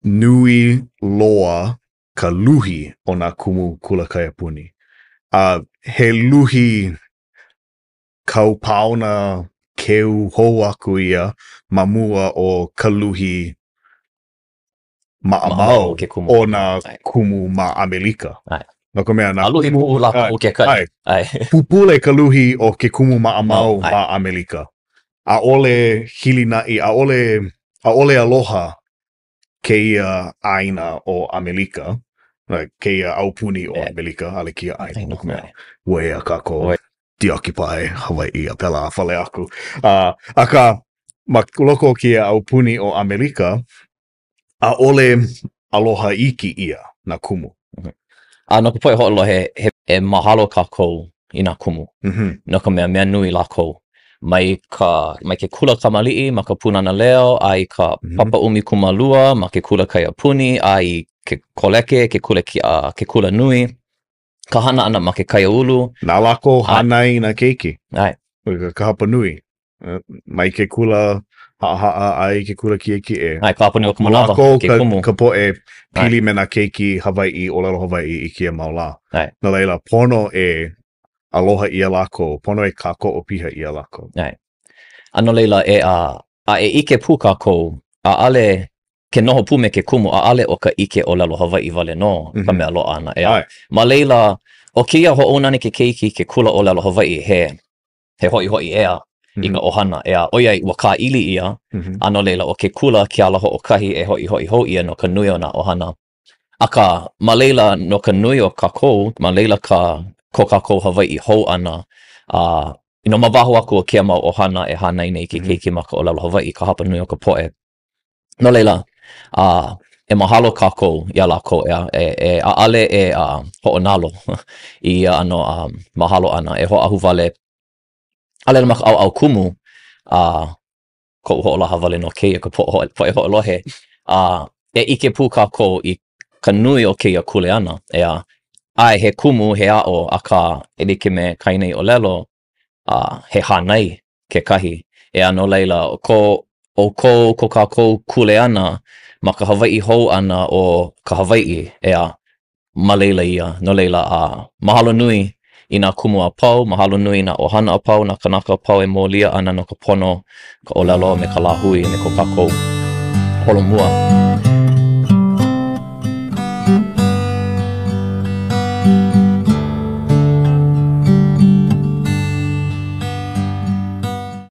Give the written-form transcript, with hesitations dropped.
nui loa ka luhi o nā kumu kula kaiapuni. He luhi kaupaona keu hou aku ia ma mua o ka luhi maʻamau o nā kumu ma Amelika. No ka mea nā luhi pu lako o ke kai. Pupule ka luhi o ke kumu maʻamau ma Amelika. ʻAʻole hilinaʻi, ʻaʻole aloha keia ʻāina o Amelika. Keia aupuni o Amelika, ale kia ʻāina. No ka mea, ua ea kākou deoccupied Hawaii a pela a whale aku. Aka, ma loko o kia aupuni o Amelika, ʻaʻole aloha iki ia nā kumu. No ka poe hoʻolohe, he mahalo kākou i nā kumu. No ka mea nui lākou. Mai ke kula kamaliʻi ma ka punana leo, ai ka papa umi kumalua ma ke kula kaiapuni, ai ke koleke, ke kula nui, ka hana ana ma ke kaiaulu. Nā lako hanai nā keiki. Ka hapa nui. Mai ke kula haa ai ke kula kie. Ai, ka hapa nui o ka manawa, ke kumu. Ka poe pili me nā keiki Hawaii, o lelo Hawaii i kia maula. Nā leila, pono e aloha ia lako, pono e kako o piha ia lako. Ano leila, e ike pu kako, a ale ke noho pu me ke kumu, a ale o ka ike o lelo Hawaii wale no, ka mea loa ana. Ma leila, o kia hoʻonane ke keiki ke kula o lelo Hawaii, he hoi ea i ka ohana. Oiai, ua ka ili ia, ano leila, o ke kula ki ala hoʻokahi e hoi ia no ka nui o nā ohana. Aka, ma leila, no ka nui o kako, ma leila ko kako Hawaii hou ana, ma waho aku o kia mau ohana e hanai nei ke keiki maka o lalo Hawaii, ka hapa nui o ka poe. No leila, e mahalo kako ia lako e aale e hoʻonalo i ano mahalo ana, e hoʻahu wale, ale maka au kumu, ko hoʻolaha wale no keia ka poe hoʻolohe, e ike pu kako i ka nui o keia kuleana, ai he kumu he a'o aka e like me kainei o lelo he hanai ke kahi no leila ko kako kuleana ma ka Hawaii hou ana o ka Hawaii ma leila ia no leila mahalo nui i nā kumu a pau, mahalo nui nā ohana a pau, nā kanaka a pau e mōlia ana no ka pono ka olelo me ka lāhui me ko kako holomua.